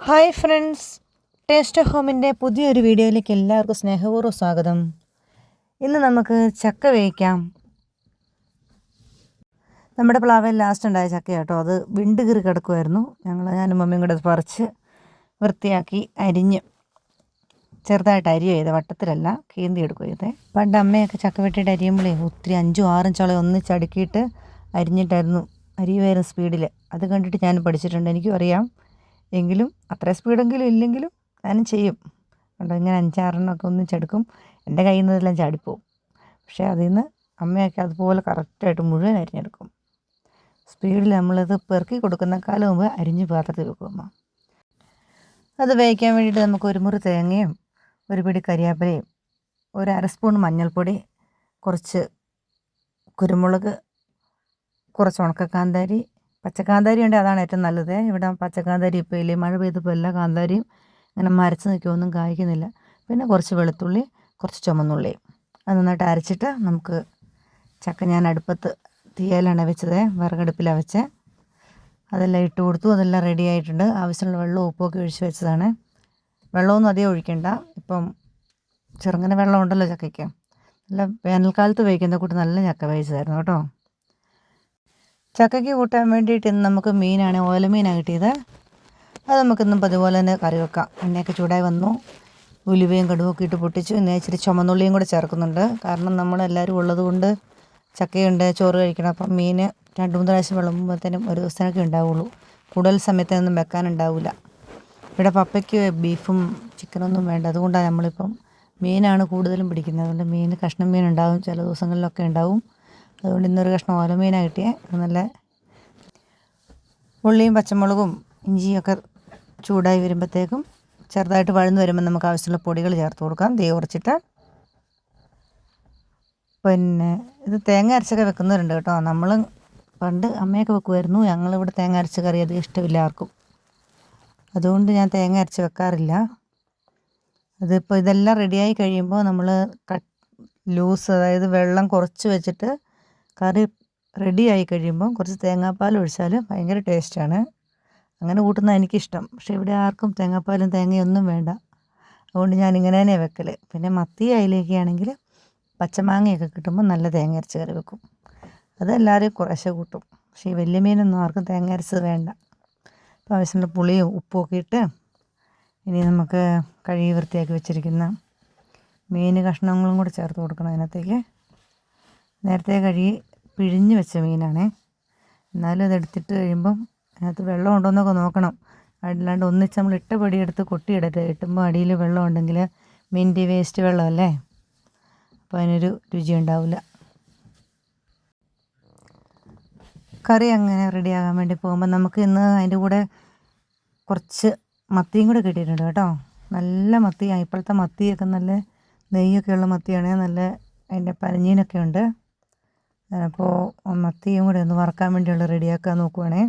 Hi friends, taste ഹോമിൻ്റെ പുതിയൊരു വീഡിയോയിലേക്ക് എല്ലാവർക്കും സ്നേഹപൂർവ്വം സ്വാഗതം. ഇന്ന് നമുക്ക് ചക്ക വേവിക്കാം. നമ്മുടെ പ്ലാവിൽ ലാസ്റ്റ് ഉണ്ടായ ചക്ക കേട്ടോ, അത് വിണ്ട് കീറി കിടക്കുമായിരുന്നു. ഞാനും മമ്മിയും കൂടെ അത് പറിച്ച് വൃത്തിയാക്കി അരിഞ്ഞ് ചെറുതായിട്ട് അരിയോ ചെയ്തത്, വട്ടത്തിലല്ല, കീന്തി എടുക്കുക ചെയ്തേ. പണ്ട് അമ്മയൊക്കെ ചക്ക വെട്ടിയിട്ട് അരിയുമ്പോഴേ ഒത്തിരി 5ഉം 6ഉം ചുള ഒന്നിച്ചടുക്കിയിട്ട് അരിഞ്ഞിട്ടായിരുന്നു അരിയുമായിരുന്നു സ്പീഡിൽ. അത് കണ്ടിട്ട് ഞാൻ പഠിച്ചിട്ടുണ്ട്, എനിക്കും അറിയാം. എങ്കിലും അത്ര സ്പീഡെങ്കിലും ഇല്ലെങ്കിലും ഞാനും ചെയ്യും. കണ്ടോ, ഇങ്ങനെ 5-6എണ്ണമൊക്കെ ഒന്നിച്ചെടുക്കും. എൻ്റെ കയ്യിൽ നിന്നെല്ലാം ചാടിപ്പോവും. പക്ഷേ അതിൽ നിന്ന് അമ്മയൊക്കെ അതുപോലെ കറക്റ്റായിട്ട് മുഴുവൻ അരിഞ്ഞെടുക്കും. സ്പീഡിൽ നമ്മളത് പെറുക്കി കൊടുക്കുന്നേക്കാളും മുമ്പ് അരിഞ്ഞ് പാത്രത്തിൽ വെക്കും അമ്മ. അത് വേവിക്കാൻ വേണ്ടിയിട്ട് നമുക്ക് ഒരു മുറി തേങ്ങയും ഒരു പിടി കരിയാപ്പിലയും ഒരു അര സ്പൂൺ മഞ്ഞൾപ്പൊടി, കുറച്ച് കുരുമുളക്, കുറച്ച് ഉണക്കക്കാന്താരി, പച്ചക്കാന്താരി ഉണ്ട്, അതാണ് ഏറ്റവും നല്ലത്. ഇവിടെ പച്ചക്കാന്താരി ഇപ്പോൾ ഇല്ലേ, മഴ പെയ്തപ്പോൾ എല്ലാ കാന്താരിയും ഇങ്ങനെ മരച്ച് നിൽക്കുമൊന്നും കായ്ക്കുന്നില്ല. പിന്നെ കുറച്ച് വെളുത്തുള്ളി, കുറച്ച് ചുമന്നുള്ളിയും അത് നന്നായിട്ട് അരച്ചിട്ട് നമുക്ക് ചക്ക, ഞാൻ അടുപ്പത്ത് തീയിലാണ് വെച്ചത്, വിറകടുപ്പിലാണ് വെച്ചത്. അതെല്ലാം ഇട്ട് കൊടുത്തു. അതെല്ലാം റെഡി ആയിട്ടുണ്ട്. ആവശ്യമുള്ള വെള്ളവും ഉപ്പൊക്കെ ഒഴിച്ച് വെച്ചതാണ്. വെള്ളമൊന്നും അധികം ഒഴിക്കണ്ട. ഇപ്പം ചെറുങ്ങനെ വെള്ളം ഉണ്ടല്ലോ ചക്കയ്ക്ക്. നല്ല വേനൽക്കാലത്ത് വേവിക്കുന്ന കൂട്ട് നല്ല ചക്ക വേവിച്ചതായിരുന്നു കേട്ടോ. ചക്കയ്ക്ക് കൂട്ടാൻ വേണ്ടിയിട്ട് ഇന്ന് നമുക്ക് മീനാണ്, ഓലമീനാണ് കിട്ടിയത്. അത് നമുക്കിന്നും പതുപോലെ തന്നെ കറി വെക്കാം. എണ്ണയൊക്കെ ചൂടായി വന്നു. ഉലുവയും കടുവൊക്കെ ഇട്ട് പൊട്ടിച്ചു. ഇന്ന് ഇച്ചിരി ചുമന്നുള്ളിയും കൂടെ ചേർക്കുന്നുണ്ട്. കാരണം നമ്മളെല്ലാവരും ഉള്ളത് കൊണ്ട് ചക്കയുണ്ട്, ചോറ് കഴിക്കണം. അപ്പം മീൻ 2-3 പ്രാവശ്യം വിളമ്പുമ്പോഴത്തേനും ഒരു ദിവസത്തിനൊക്കെ ഉണ്ടാവുള്ളൂ. കൂടുതൽ സമയത്തൊന്നും വെക്കാനുണ്ടാവില്ല. ഇവിടെ പപ്പയ്ക്ക് ബീഫും ചിക്കനൊന്നും വേണ്ട. അതുകൊണ്ടാണ് നമ്മളിപ്പം മീനാണ് കൂടുതലും പിടിക്കുന്നത്. അതുകൊണ്ട് മീൻ, കഷ്ണം മീൻ ഉണ്ടാവും, ചില ദിവസങ്ങളിലൊക്കെ ഉണ്ടാവും. അതുകൊണ്ട് ഇന്നൊരു കഷ്ണം ഓലമീനാണ് കിട്ടിയത്. നല്ല ഉള്ളിയും പച്ചമുളകും ഇഞ്ചിയൊക്കെ ചൂടായി വരുമ്പോഴത്തേക്കും, ചെറുതായിട്ട് വഴന്ന് വരുമ്പോൾ നമുക്ക് ആവശ്യമുള്ള പൊടികൾ ചേർത്ത് കൊടുക്കാം. തീ കുറച്ചിട്ട്. പിന്നെ ഇത് തേങ്ങ അരച്ചൊക്കെ വെക്കുന്നവരുണ്ട് കേട്ടോ. നമ്മൾ പണ്ട് അമ്മയൊക്കെ വെക്കുമായിരുന്നു. ഞങ്ങളിവിടെ തേങ്ങ അരച്ച കറി അധികം ഇഷ്ടമില്ല ആർക്കും. അതുകൊണ്ട് ഞാൻ തേങ്ങ അരച്ച് വെക്കാറില്ല. അതിപ്പോൾ ഇതെല്ലാം റെഡിയായി കഴിയുമ്പോൾ നമ്മൾ ലൂസ്, അതായത് വെള്ളം കുറച്ച് വെച്ചിട്ട് കറി റെഡിയായി കഴിയുമ്പോൾ കുറച്ച് തേങ്ങാപ്പാൽ ഒഴിച്ചാൽ ഭയങ്കര ടേസ്റ്റാണ്. അങ്ങനെ കൂട്ടുന്നത് എനിക്കിഷ്ടം. പക്ഷേ ഇവിടെ ആർക്കും തേങ്ങാപ്പാലും തേങ്ങയൊന്നും വേണ്ട. അതുകൊണ്ട് ഞാൻ ഇങ്ങനെ തന്നെ വെക്കൽ. പിന്നെ മത്തി അയിലേക്ക് ആണെങ്കിൽ പച്ചമാങ്ങയൊക്കെ കിട്ടുമ്പോൾ നല്ല തേങ്ങ അരച്ച് കറി വെക്കും. അതെല്ലാവരും കുറേശ്ശെ കൂട്ടും. പക്ഷേ ഈ വലിയ മീനൊന്നും ആർക്കും തേങ്ങ അരച്ചത് വേണ്ട. അപ്പോൾ ആവശ്യമുള്ള പുളിയും ഉപ്പുമൊക്കെ ഇട്ട് ഇനി നമുക്ക് കഴുകി വൃത്തിയാക്കി വെച്ചിരിക്കുന്ന മീൻ കഷ്ണങ്ങളും കൂടെ ചേർത്ത് കൊടുക്കണം അതിനകത്തേക്ക്. നേരത്തെ കഴുകി പിഴിഞ്ഞ് വെച്ച മീനാണേ. എന്നാലും അതെടുത്തിട്ട് കഴിയുമ്പം അതിനകത്ത് വെള്ളം ഉണ്ടോയെന്നൊക്കെ നോക്കണം. അല്ലാണ്ട് ഒന്നിച്ച് നമ്മൾ ഇട്ട പൊടി എടുത്ത് കൊട്ടിയിടരുത്. ഇട്ടുമ്പോൾ അടിയിൽ വെള്ളം ഉണ്ടെങ്കിൽ മീനിൻ്റെ വേസ്റ്റ് വെള്ളമല്ലേ, അപ്പോൾ അതിനൊരു രുചി ഉണ്ടാവില്ല. കറി അങ്ങനെ റെഡിയാകാൻ വേണ്ടി പോകുമ്പോൾ നമുക്ക് ഇന്ന് അതിൻ്റെ കൂടെ കുറച്ച് മത്തിയും കൂടെ കിട്ടിയിട്ടുണ്ട് കേട്ടോ. നല്ല മത്തിയാണ്. ഇപ്പോഴത്തെ മത്തിയൊക്കെ നല്ല നെയ്യൊക്കെയുള്ള മത്തിയാണ്. നല്ല അതിൻ്റെ പനഞ്ഞീനൊക്കെ ഉണ്ട്. അപ്പോൾ മത്തിയും കൂടെ ഒന്ന് വറക്കാൻ വേണ്ടിയുള്ള റെഡിയാക്കാൻ നോക്കുവാണേ.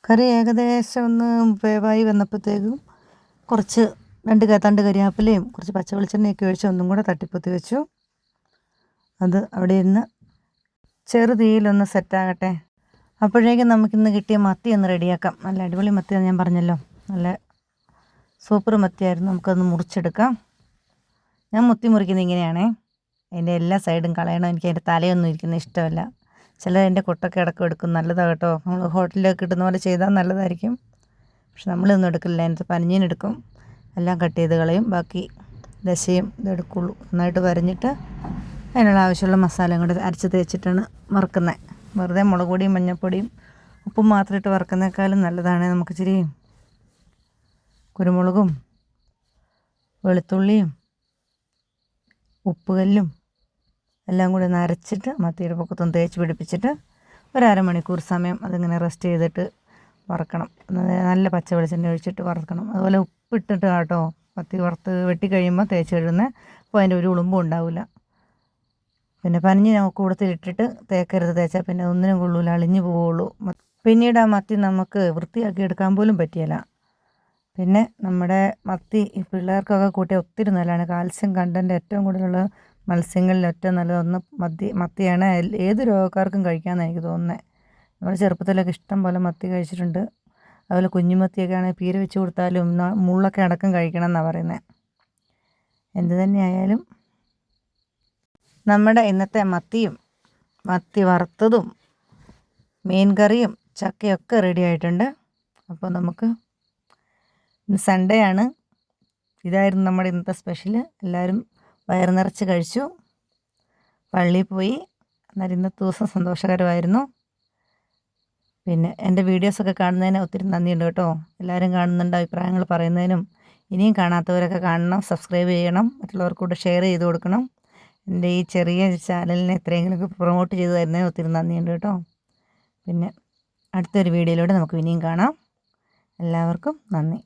കറി ഏകദേശം ഒന്ന് വേവായി വന്നപ്പോഴത്തേക്കും കുറച്ച് 2 തണ്ട് കരിയാപ്പിലയും കുറച്ച് പച്ച വെളിച്ചെണ്ണയൊക്കെ ഒഴിച്ച് ഒന്നും കൂടെ തട്ടിപ്പൊത്തി വെച്ചു. അത് അവിടെ ഇരുന്ന് ചെറു തീയിലൊന്ന് സെറ്റാകട്ടെ. അപ്പോഴേക്കും നമുക്കിന്ന് കിട്ടിയ മത്തി ഒന്ന് റെഡിയാക്കാം. നല്ല അടിപൊളി മത്തിയാണ്, ഞാൻ പറഞ്ഞല്ലോ. നല്ല സൂപ്പർ മത്തിയായിരുന്നു. നമുക്കൊന്ന് മുറിച്ചെടുക്കാം. ഞാൻ മുറിക്കുന്നത് ഇങ്ങനെയാണേ. അതിൻ്റെ എല്ലാ സൈഡും കളയണം. എനിക്ക് അതിൻ്റെ തലയൊന്നും ഇരിക്കുന്നത് ഇഷ്ടമല്ല. അതിൻ്റെ കൊട്ടൊക്കെ ഇടയ്ക്ക് എടുക്കും. നല്ലതാണ് കേട്ടോ. നമ്മൾ ഹോട്ടലിലൊക്കെ കിട്ടുന്ന പോലെ ചെയ്താൽ നല്ലതായിരിക്കും. പക്ഷെ നമ്മളിതൊന്നും എടുക്കില്ല. അതിൻ്റെ പനഞ്ഞീനെടുക്കും, എല്ലാം കട്ട് ചെയ്ത് കളയും. ബാക്കി ദശയും ഇതെടുക്കുള്ളൂ. നന്നായിട്ട് വരഞ്ഞിട്ട് അതിനുള്ള ആവശ്യമുള്ള മസാലയും കൂടെ അരച്ച് തേച്ചിട്ടാണ് വറുക്കുന്നത്. വെറുതെ മുളക് പൊടിയും മഞ്ഞൾപ്പൊടിയും ഉപ്പും മാത്രം ഇട്ട് വറുക്കുന്നേക്കാളും നല്ലതാണ്. നമുക്ക് ഇച്ചിരി കുരുമുളകും വെളുത്തുള്ളിയും ഉപ്പുകല്ലും എല്ലാം കൂടി ഒന്ന് അരച്ചിട്ട് മത്തിയുടെ പൊക്കത്തൊന്ന് തേച്ച് പിടിപ്പിച്ചിട്ട് ഒരു അരമണിക്കൂർ സമയം അതിങ്ങനെ റെസ്റ്റ് ചെയ്തിട്ട് വറുക്കണം. നല്ല പച്ച വെളിച്ചെണ്ണ ഒഴിച്ചിട്ട് വറുക്കണം. അതുപോലെ ഉപ്പിട്ടിട്ട് കേട്ടോ മത്തി വറുത്ത് വെട്ടി കഴിയുമ്പോൾ തേച്ച് കഴുകുന്നത്. അപ്പോൾ അതിൻ്റെ ഒരു ഉളുമ്പും ഉണ്ടാവില്ല. പിന്നെ പനഞ്ഞി കൂടുതലിട്ടിട്ട് തേക്കരുത്. തേച്ചാൽ പിന്നെ ഒന്നിനും കൊള്ളൂല, അളിഞ്ഞു പോവുള്ളൂ. പിന്നീട് ആ മത്തി നമുക്ക് വൃത്തിയാക്കി എടുക്കാൻ പോലും പറ്റിയില്ല. പിന്നെ നമ്മുടെ മത്തി ഈ പിള്ളേർക്കൊക്കെ കൂട്ടിയ ഒത്തിരി നല്ലതാണ്. കാൽസ്യം കണ്ടൻറ്റ് ഏറ്റവും കൂടുതലുള്ള മത്സ്യങ്ങളിൽ ഏറ്റവും നല്ലതൊന്ന് മത്തിയാണ്. ഏത് രോഗക്കാർക്കും കഴിക്കാമെന്ന് എനിക്ക് തോന്നുന്നത്. നമ്മൾ ചെറുപ്പത്തിലൊക്കെ ഇഷ്ടം പോലെ മത്തി കഴിച്ചിട്ടുണ്ട്. അതുപോലെ കുഞ്ഞുമത്തിയൊക്കെ ആണെങ്കിൽ പീര വെച്ച് കൊടുത്താലും മുള്ളൊക്കെ അടക്കം കഴിക്കണം എന്നാണ് പറയുന്നത്. എന്ത് തന്നെയായാലും നമ്മുടെ ഇന്നത്തെ മത്തി വറുത്തതും മീൻ കറിയും ചക്കയൊക്കെ റെഡി ആയിട്ടുണ്ട്. അപ്പോൾ നമുക്ക് ഇന്ന് സൺഡേ ആണ്. ഇതായിരുന്നു നമ്മുടെ ഇന്നത്തെ സ്പെഷ്യൽ. എല്ലാവരും വയറ് നിറച്ച് കഴിച്ചു, പള്ളിയിൽ പോയി. എന്നാലും ഇന്നത്തെ ദിവസം സന്തോഷകരമായിരുന്നു. പിന്നെ എൻ്റെ വീഡിയോസൊക്കെ കാണുന്നതിന് ഒത്തിരി നന്ദിയുണ്ട് കേട്ടോ. എല്ലാവരും കാണുന്നുണ്ട്, അഭിപ്രായങ്ങൾ പറയുന്നതിനും. ഇനിയും കാണാത്തവരൊക്കെ കാണണം, സബ്സ്ക്രൈബ് ചെയ്യണം, മറ്റുള്ളവർക്കൂടെ ഷെയർ ചെയ്ത് കൊടുക്കണം. എൻ്റെ ഈ ചെറിയ ചാനലിനെ എത്രയെങ്കിലുമൊക്കെ പ്രൊമോട്ട് ചെയ്ത് തരുന്നതിന് ഒത്തിരി നന്ദിയുണ്ട് കേട്ടോ. പിന്നെ അടുത്തൊരു വീഡിയോയിലൂടെ നമുക്ക് ഇനിയും കാണാം. എല്ലാവർക്കും നന്ദി.